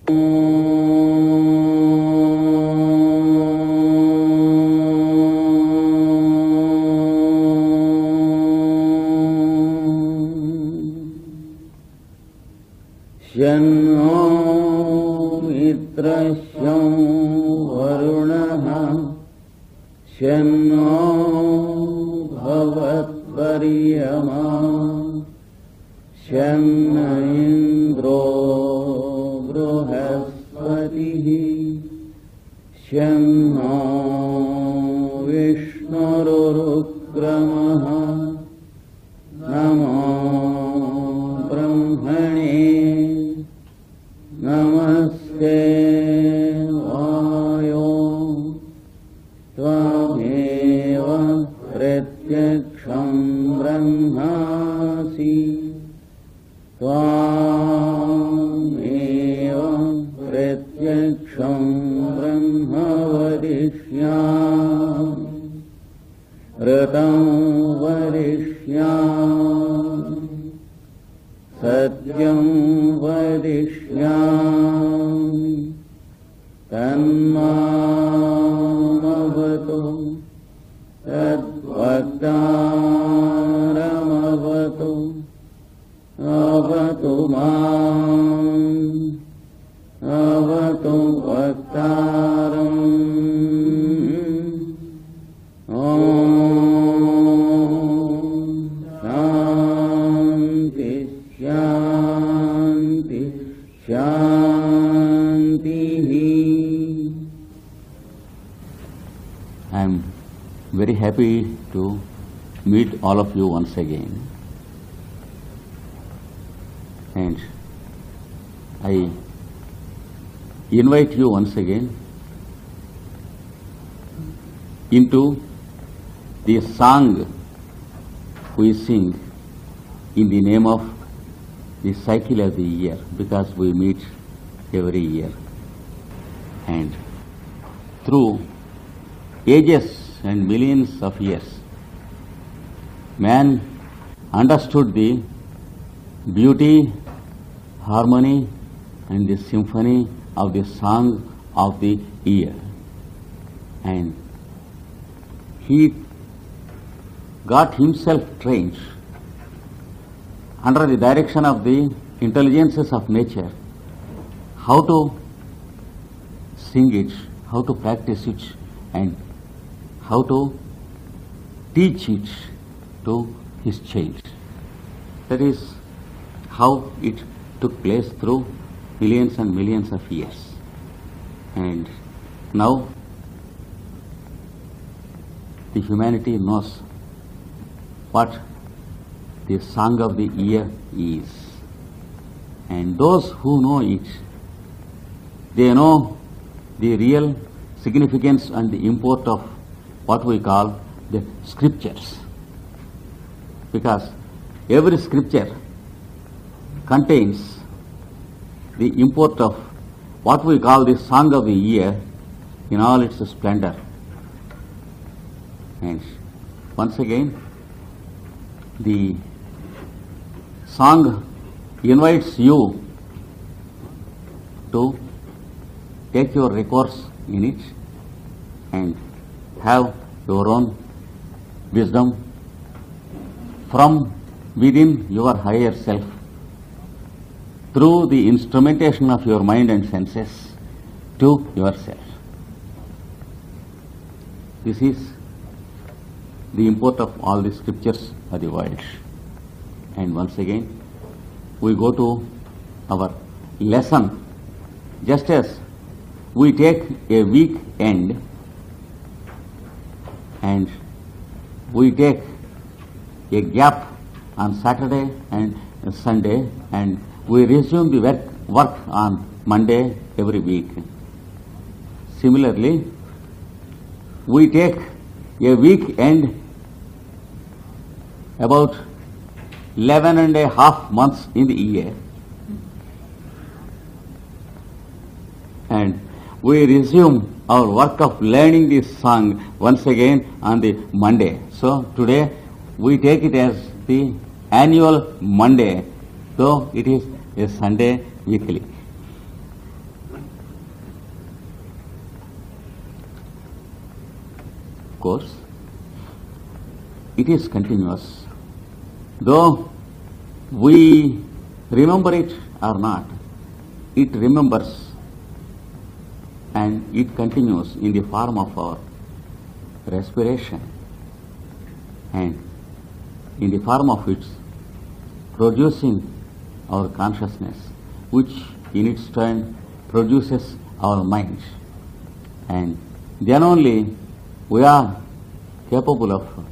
शन्नो मित्रस्यं वरुणः शन्नो भवत्पर्यमा शन्न इन्द्रो बृहस्पतिः शन्नो विष्णुरुक्रमः नमो ब्रह्मणे नमस्ते वायो त्वमेव प्रत्यक्षं ब्रह्मासि त्वामेव प्रत्यक्षं ब्रह्म वदिष्यामि ऋतं वदिष्यामि सत्यं वदिष्यामि तन्मामवतु तद्वक्तारमवतु अवतु माम् अवतु वक्तारम् ॐ शान्ति शान्ति शान्तिः. I am very happy to meet all of you once again, and I invite you once again into the song we sing in the name of the cycle of the year, because we meet every year, and through ages and millions of years man understood the beauty, harmony and the symphony of the song of the year, and he got himself trained under the direction of the intelligences of nature how to sing it, how to practice it, and how to teach it to his child. That is how it took place through millions and millions of years. And now the humanity knows what the song of the year is. And those who know it, they know the real significance and the import of what we call the scriptures. Because every scripture contains the import of what we call the song of the year in all its splendor. And once again, the song invites you to take your recourse in it and have your own wisdom from within your higher self through the instrumentation of your mind and senses to yourself. This is the import of all the scriptures of the world. And once again, we go to our lesson. Just as we take a weekend and we take a gap on Saturday and Sunday, and we resume the work on Monday every week. Similarly, we take a weekend about 11.5 months in the year, and we resume our work of learning this song once again on the Monday. So today we take it as the annual Monday, though it is a Sunday weekly. course, it is continuous. Though we remember it or not, it remembers and it continues in the form of our respiration and in the form of its producing our consciousness, which in its turn produces our mind. And then only we are capable of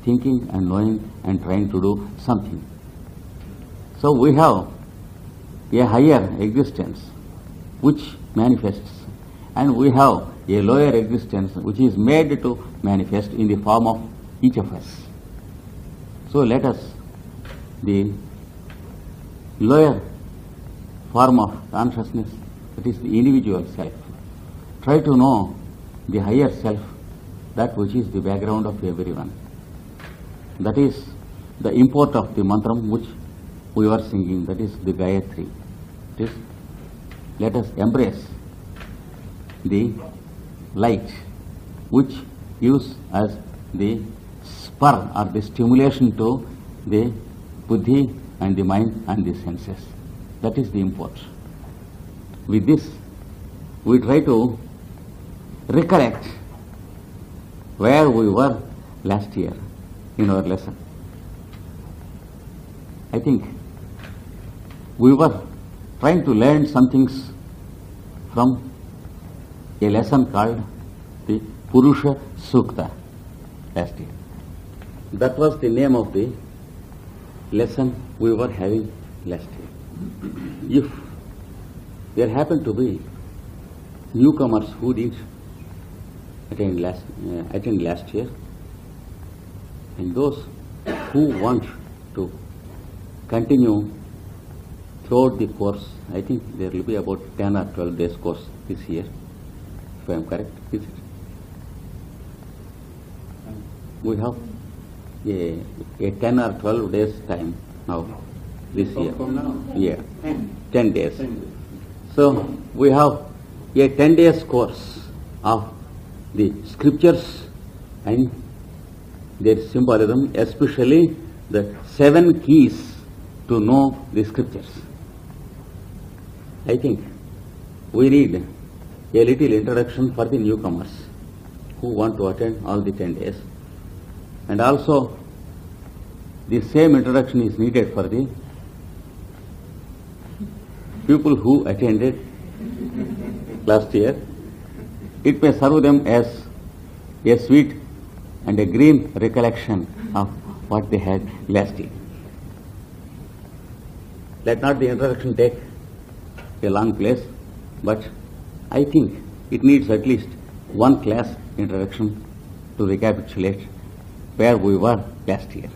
thinking and knowing and trying to do something. So we have a higher existence which manifests, and we have a lower existence which is made to manifest in the form of each of us. So let us, the lower form of consciousness, that is the individual self, try to know the higher self, that which is the background of everyone. That is the import of the mantra which we were singing, that is the Gayatri. It is, let us embrace the light which gives us the spur or the stimulation to the buddhi and the mind and the senses. That is the import. With this, we try to recollect where we were last year in our lesson. I think we were trying to learn some things from a lesson called the Purusha Sukta last year. That was the name of the lesson we were having last year. If there happened to be newcomers who did attend last year, and those who want to continue throughout the course, I think there will be about 10 or 12 days course this year, if I am correct, is it? We have a 10 or 12 days time now this year. Yeah, 10 days. So we have a 10 days course of the scriptures and their symbolism, especially the 7 keys to know the scriptures. I think we read a little introduction for the newcomers who want to attend all the 10 days. And also the same introduction is needed for the people who attended last year. It may serve them as a sweet and a green recollection of what they had last year. Let not the introduction take a long place, but I think it needs at least one class introduction to recapitulate where we were last year.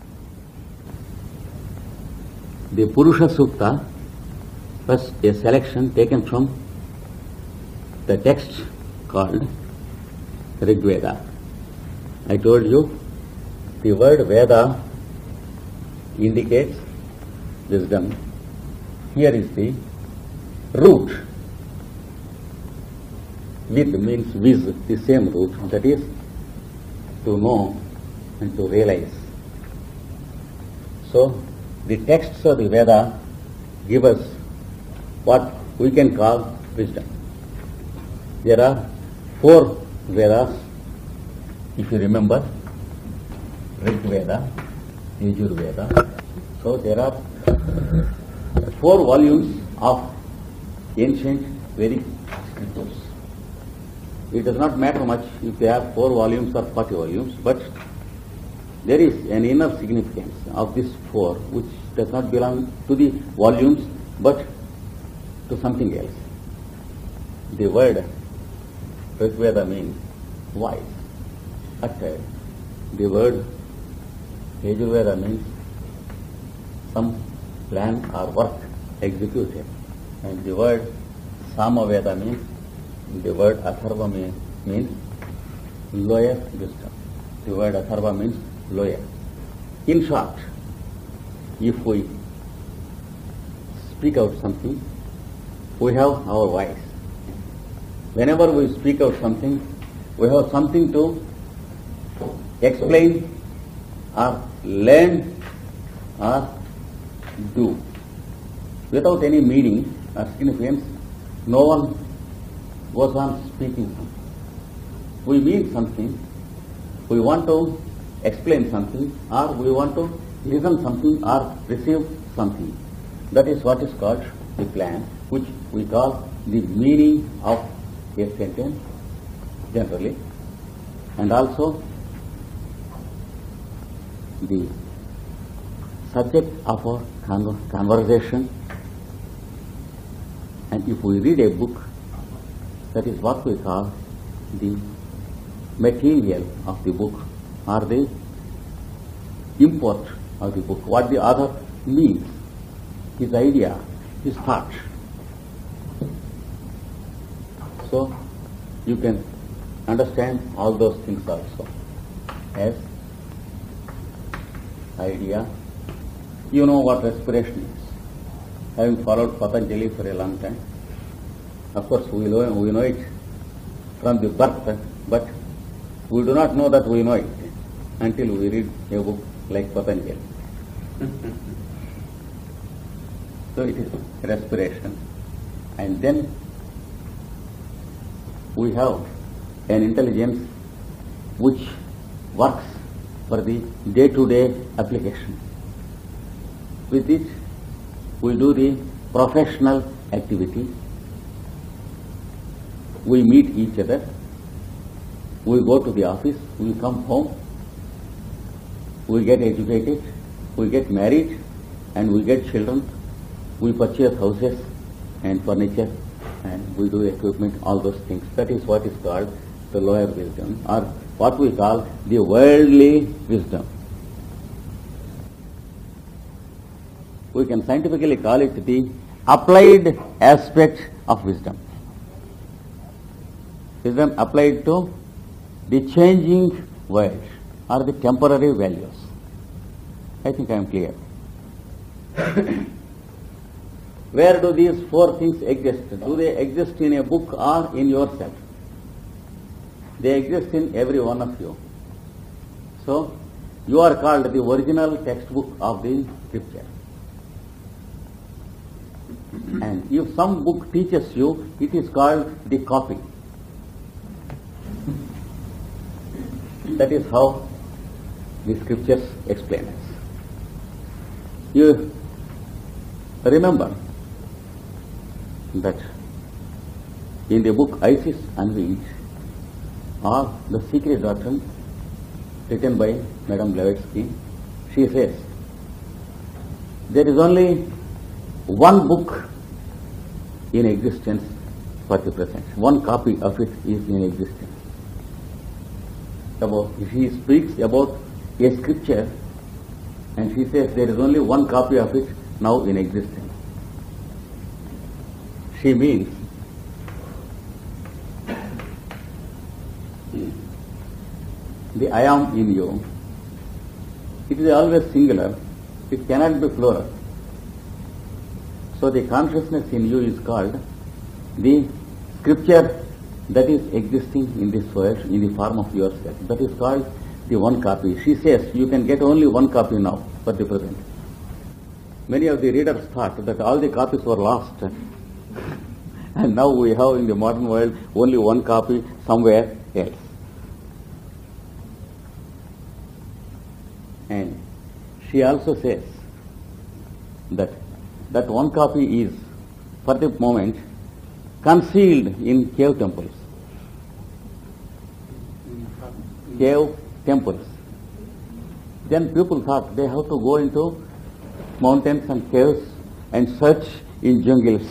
The Purusha Sukta was a selection taken from the text called Rig Veda. I told you the word Veda indicates wisdom. Here is the root. Vid means viz, the same root, that is to know and to realize. So the texts of the Veda give us what we can call wisdom. There are 4 Vedas, if you remember, Rig Veda, Yajur Veda. So there are 4 volumes of ancient Vedic scriptures. It does not matter much if they have 4 volumes or 40 volumes, but there is an inner significance of these 4 which does not belong to the volumes but to something else. The word Rig Veda means wise, uttered. The word Yajur Veda means some plan or work executed. And the word Sama Veda means, the word Atharva means lower wisdom. The word Atharva means lower. In short, if we speak out something, we have our voice. Whenever we speak out something, we have something to explain or learn or do. Without any meaning or significance, no one goes on speaking something. We mean something, we want to explain something, or we want to listen something or receive something. That is what is called the plan, which we call the meaning of a sentence generally, and also the subject of our conversation. And if we read a book, that is what we call the material of the book, or the import of the book, what the author means, his idea, his thought. So you can understand all those things also as idea. You know what respiration is. Having followed Patanjali for a long time, of course we know it from the birth, but we do not know that we know it until we read a book like Patanjali. So it is respiration. And then we have an intelligence which works for the day-to-day application. With it, we do the professional activity. We meet each other. We go to the office. We come home. We get educated. We get married, and we get children. We purchase houses and furniture, and we do equipment, all those things. That is what is called the lower wisdom, or what we call the worldly wisdom. We can scientifically call it the applied aspect of wisdom. Wisdom applied to the changing world or the temporary values. I think I am clear. Where do these four things exist? Do they exist in a book or in yourself? They exist in every one of you. So, you are called the original textbook of the scripture. And if some book teaches you, it is called the copy. That is how the scriptures explain it. You remember that in the book Isis Unveiled, or the Secret Doctrine, written by Madame Blavatsky, she says, there is only one book in existence for the present. One copy of it is in existence. She speaks about a scripture, and she says there is only one copy of it now in existence. She means the I am in you, it is always singular, it cannot be plural. So the consciousness in you is called the scripture that is existing in this world in the form of yourself. That is called the one copy. She says you can get only one copy now for the present. Many of the readers thought that all the copies were lost, and now we have in the modern world only one copy somewhere else. And she also says that one copy is, for the moment, concealed in cave temples. Cave temples. Then people thought they have to go into mountains and caves and search in jungles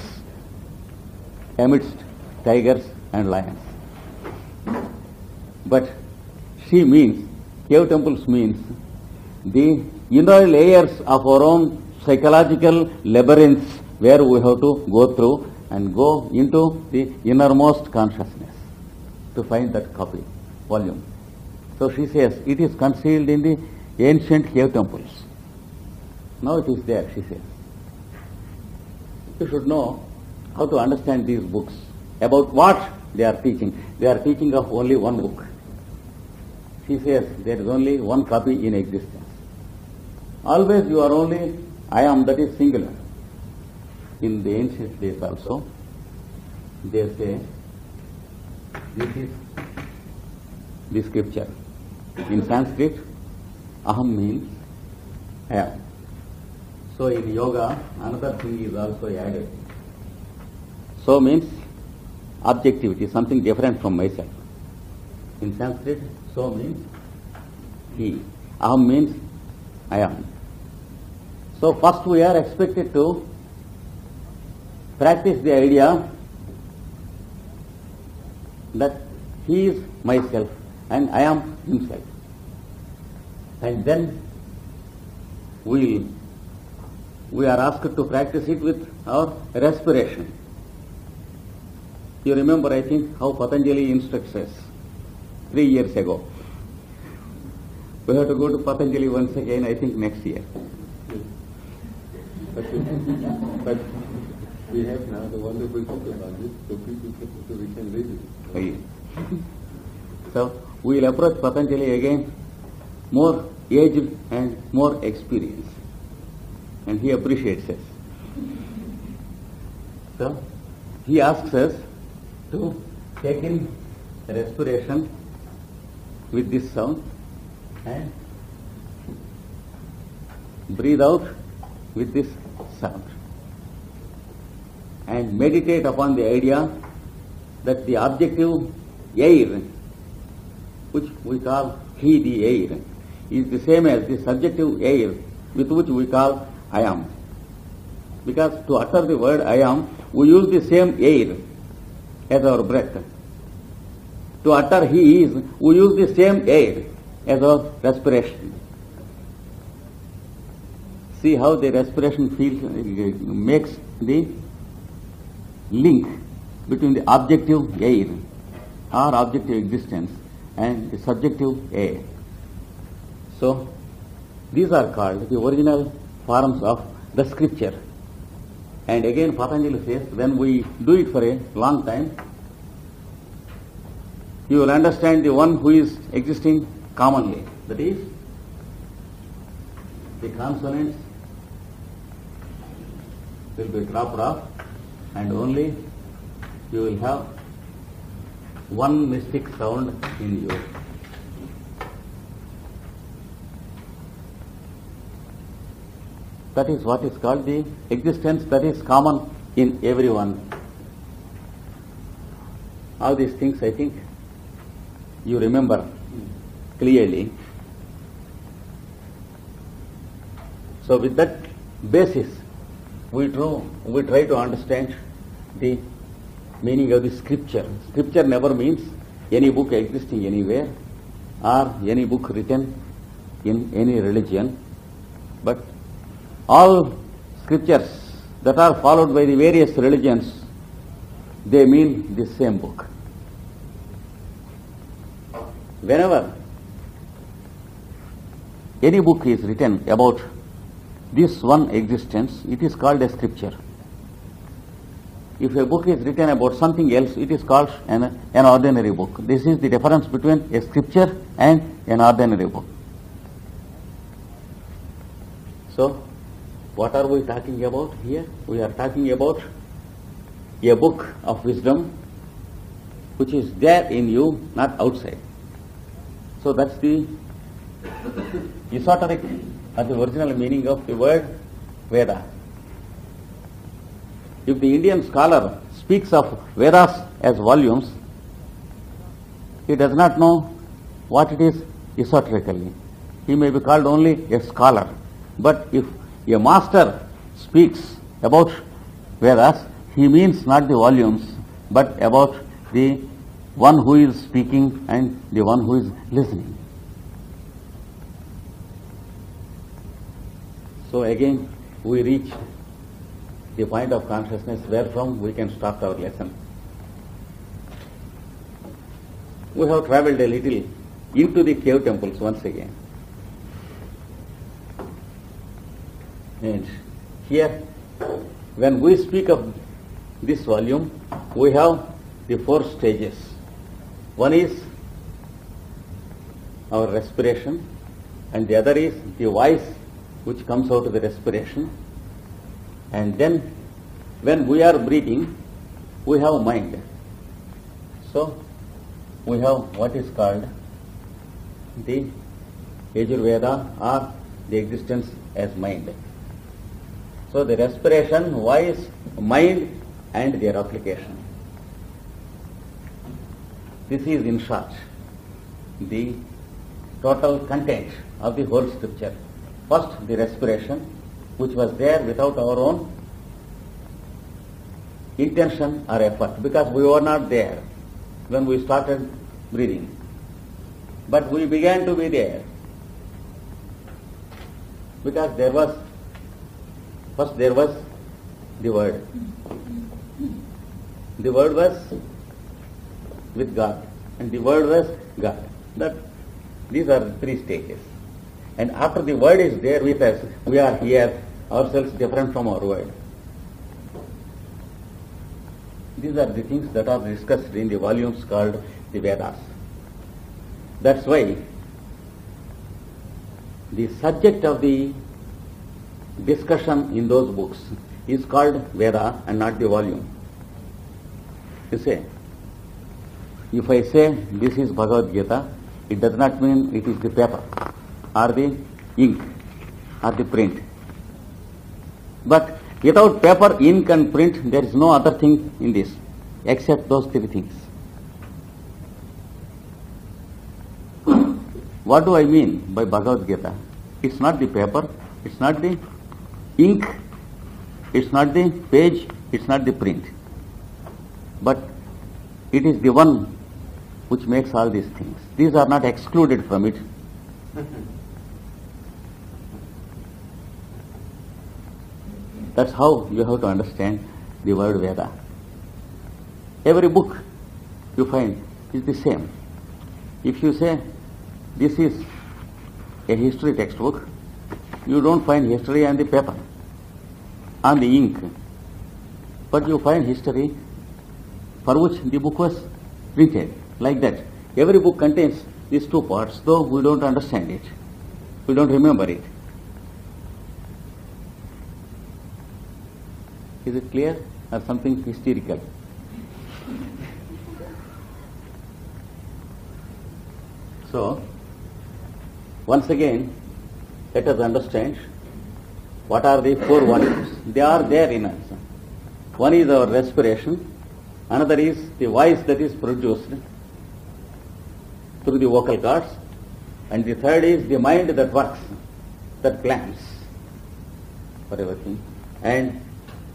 amidst tigers and lions. But she means, cave temples means the inner layers of our own psychological labyrinths where we have to go through and go into the innermost consciousness to find that copy, volume. So she says it is concealed in the ancient cave temples. Now it is there, she says. You should know how to understand these books, about what they are teaching. They are teaching of only one book. he says there is only one copy in existence. Always you are only I am, that is singular. In the ancient days also, they say this is the scripture. In Sanskrit, aham means I am. So in yoga, another thing is also added. So means objectivity, something different from myself. In Sanskrit, so means he. Aham means I am. So first we are expected to practice the idea that he is myself and I am himself. And then we are asked to practice it with our respiration. You remember, I think, how Patanjali instructs us 3 years ago. We have to go to Patanjali once again, I think, next year. But we have now the wonderful book about this, so we can read it. So we will approach Patanjali again, more aged and more experienced, and he appreciates us. So he asks us to take in respiration with this sound and breathe out with this sound, and meditate upon the idea that the objective air, which we call he, the air, is the same as the subjective air with which we call I am. Because to utter the word I am, we use the same air as our breath. To utter he is, we use the same air as our respiration. See how the respiration makes the link between the objective air, our objective existence, and the subjective air. So these are called the original forms of the scripture. And again Patanjali says, when we do it for a long time, you will understand the one who is existing commonly. That is, the consonants will be dropped off, and only you will have one mystic sound in you. That is what is called the existence that is common in everyone. All these things, I think, you remember clearly. So with that basis, we try to understand the meaning of the scripture. Scripture never means any book existing anywhere or any book written in any religion, but all scriptures that are followed by the various religions, they mean the same book. Whenever any book is written about this one existence, it is called a scripture. If a book is written about something else, it is called an ordinary book. This is the difference between a scripture and an ordinary book. So, what are we talking about here? We are talking about a book of wisdom which is there in you, not outside. So that's the esoteric or the original meaning of the word Veda. If the Indian scholar speaks of Vedas as volumes, he does not know what it is esoterically. He may be called only a scholar. But if a master speaks about Vedas, he means not the volumes, but about the one who is speaking and the one who is listening. So again, we reach the point of consciousness wherefrom we can start our lesson. We have travelled a little into the cave temples once again. And here, when we speak of this volume, we have the 4 stages. One is our respiration, and the other is the voice which comes out of the respiration. And then when we are breathing, we have mind. So we have what is called the Yajurveda or the existence as mind. So the respiration, voice, mind and their application. This is in short the total content of the whole scripture. First, the respiration, which was there without our own intention or effort, because we were not there when we started breathing. But we began to be there because there was the Word. The Word was with God, and the Word was God. These are the three stages. And after the Word is there with us, we are here, ourselves different from our Word. These are the things that are discussed in the volumes called the Vedas. That's why the subject of the discussion in those books is called Veda and not the volume. You say, if I say this is Bhagavad Gita, it does not mean it is the paper or the ink or the print. But without paper, ink and print, there is no other thing in this except those three things. What do I mean by Bhagavad Gita? It's not the paper, it's not the ink, it's not the page, it's not the print. But it is the one which makes all these things. These are not excluded from it. That's how you have to understand the word Veda. Every book you find is the same. If you say this is a history textbook, you don't find history on the paper, on the ink, but you find history for which the book was printed. Like that. Every book contains these two parts, though we don't understand it. We don't remember it. Is it clear or something hysterical? So, once again, let us understand what are the four volumes. They are there in us. One is our respiration, another is the voice that is produced through the vocal cords, and the third is the mind that works, that plans for everything, and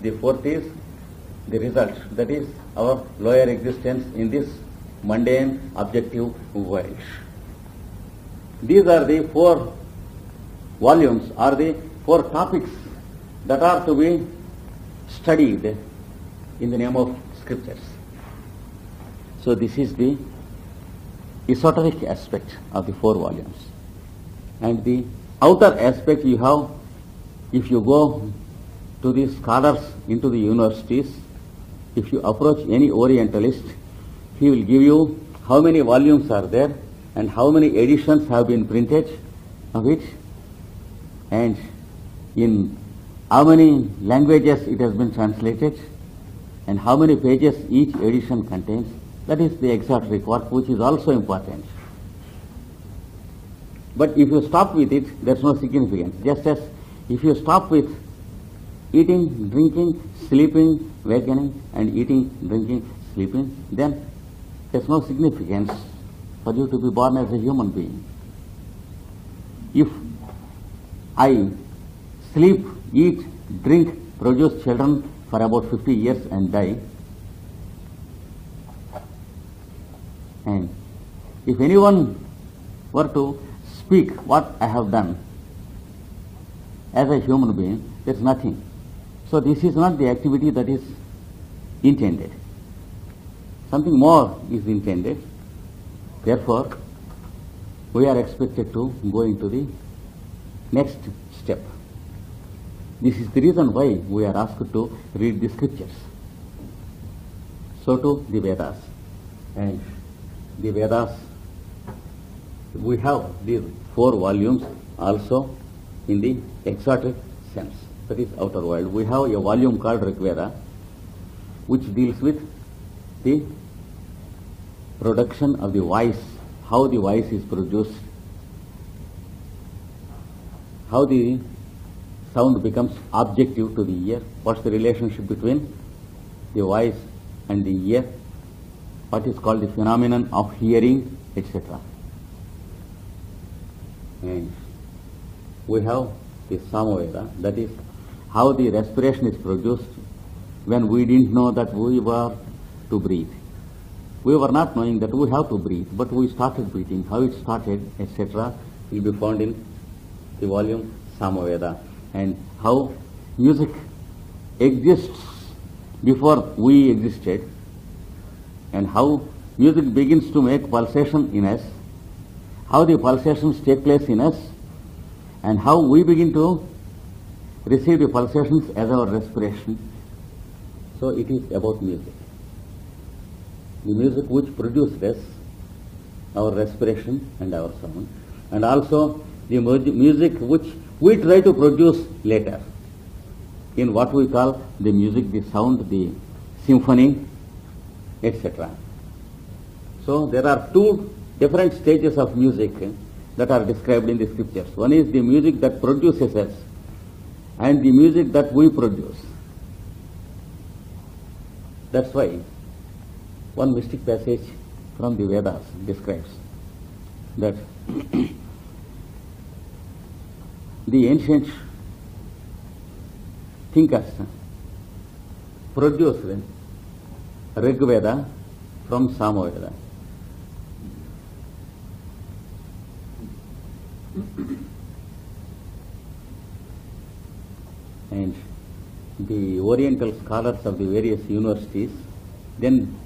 the fourth is the result, that is our lower existence in this mundane objective world. These are the four volumes, or the four topics that are to be studied in the name of scriptures. So this is the esoteric aspect of the four volumes. And the outer aspect you have, if you go to the scholars into the universities, if you approach any Orientalist, he will give you how many volumes are there and how many editions have been printed of it, and in how many languages it has been translated, and how many pages each edition contains. That is the exoteric work, which is also important. But if you stop with it, there is no significance. Just as if you stop with eating, drinking, sleeping, wakening, and eating, drinking, sleeping, then there is no significance for you to be born as a human being. If I sleep, eat, drink, produce children for about 50 years and die, and if anyone were to speak what I have done as a human being, there is nothing. So this is not the activity that is intended. Something more is intended. Therefore, we are expected to go into the next step. This is the reason why we are asked to read the scriptures. So too the Vedas. And the Vedas we have these 4 volumes also in the exotic sense, that is outer world. We have a volume called Rig Veda, which deals with the production of the voice, how the voice is produced, how the sound becomes objective to the ear, what's the relationship between the voice and the ear, what is called the phenomenon of hearing, etc. And we have the Samaveda, that is how the respiration is produced when we didn't know that we were to breathe. We were not knowing that we have to breathe, but we started breathing. How it started, etc., will be found in the volume Samaveda. And how music exists before we existed, and how music begins to make pulsation in us, how the pulsations take place in us, and how we begin to receive the pulsations as our respiration. So it is about music. The music which produces us, our respiration and our sound, and also the music which we try to produce later in what we call the music, the sound, the symphony, etc. So there are 2 different stages of music that are described in the scriptures. One is the music that produces us and the music that we produce. That's why one mystic passage from the Vedas describes that the ancient thinkers produced Rig Veda from Samaveda. And the Oriental scholars of the various universities, then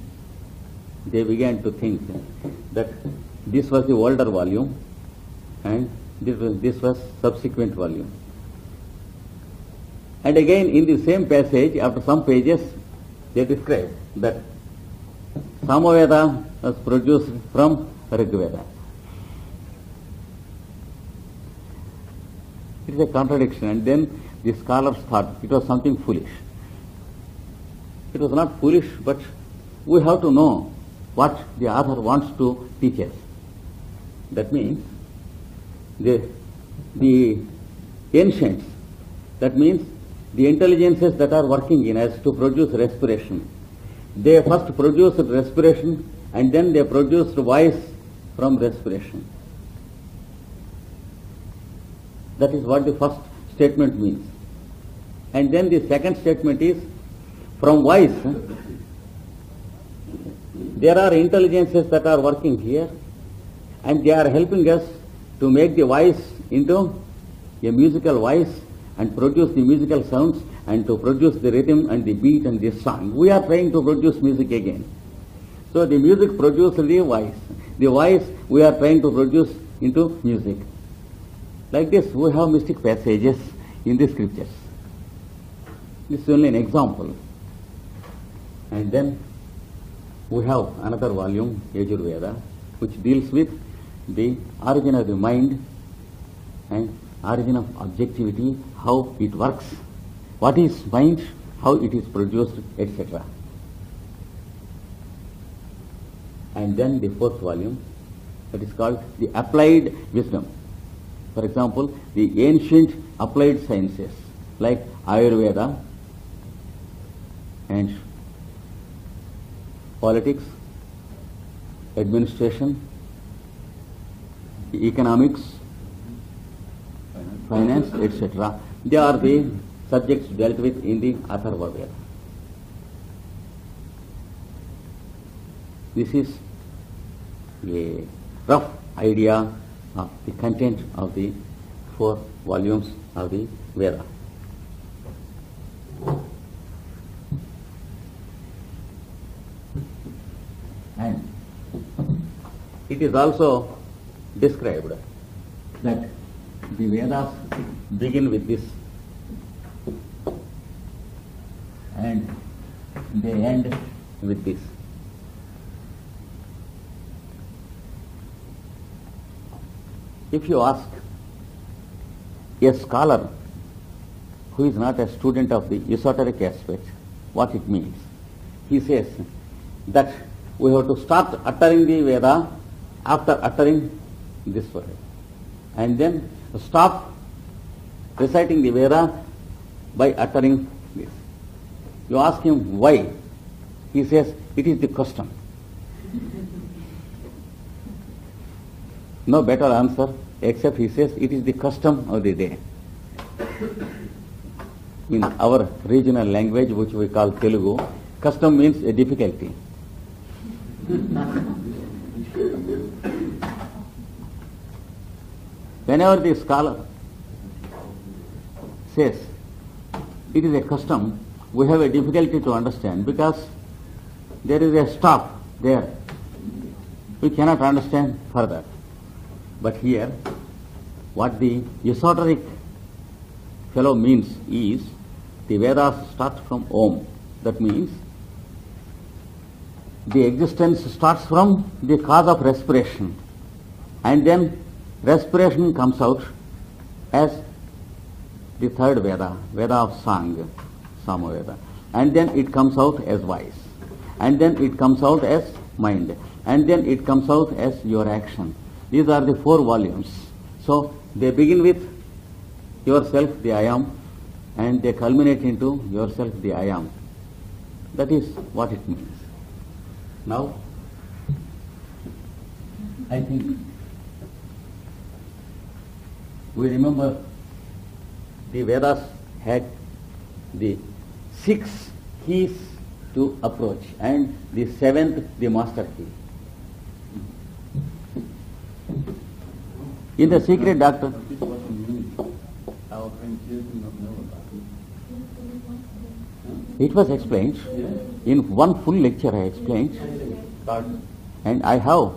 they began to think that this was the older volume and this was subsequent volume. And again in the same passage, after some pages, they describe that Samaveda was produced from Rig Veda. It is a contradiction, and then the scholars thought it was something foolish. It was not foolish, but we have to know what the author wants to teach us. That means the ancients, that means the intelligences that are working in us to produce respiration, they first produced respiration and then they produced voice from respiration. That is what the first statement means. And then the second statement is, from voice, there are intelligences that are working here and they are helping us to make the voice into a musical voice and produce the musical sounds and to produce the rhythm and the beat and the song. We are trying to produce music again. So the music produces the voice. The voice we are trying to produce into music. Like this, we have mystic passages in the scriptures. This is only an example. And then we have another volume, Yajurveda, which deals with the origin of the mind and origin of objectivity, how it works, what is mind, how it is produced, etc. And then the 4th volume, that is called the applied wisdom. For example, the ancient applied sciences like Ayurveda and politics, administration, economics, finance, etc. They are the subjects dealt with in the Atharva Veda. This is a rough idea of the content of the 4 volumes of the Veda. And it is also described that the Vedas begin with this and they end with this. If you ask a scholar who is not a student of the esoteric aspect what it means, he says that we have to start uttering the Veda after uttering this word, and then stop reciting the Veda by uttering this. You ask him why, he says it is the custom. No better answer except he says it is the custom of the day. In our regional language, which we call Telugu, custom means a difficulty. Whenever the scholar says it is a custom, we have a difficulty to understand because there is a stop there. We cannot understand further. But here, what the esoteric fellow means is the Vedas start from Om. That means the existence starts from the cause of respiration, and then respiration comes out as the third Veda, Veda of Sang, Samaveda, and then it comes out as voice, and then it comes out as mind, and then it comes out as your action. These are the 4 volumes. So they begin with yourself, the I am, and they culminate into yourself, the I am. That is what it means. Now, I think we remember the Vedas had the 6 keys to approach, and the 7th, the master key. In the secret doctrine, our friends here do not know about it was explained. In one full lecture I explained, and I have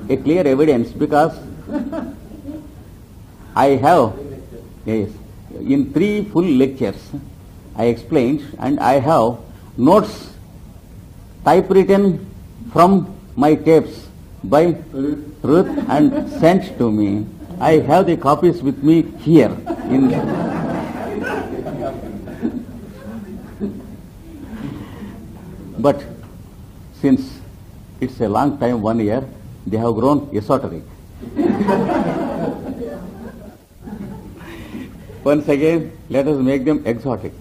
a clear evidence because I have, yes, in 3 full lectures I explained, and I have notes typewritten from my tapes by Ruth and sent to me. I have the copies with me here. But since it's a long time, 1 year, they have grown esoteric. Once again, let us make them exotic.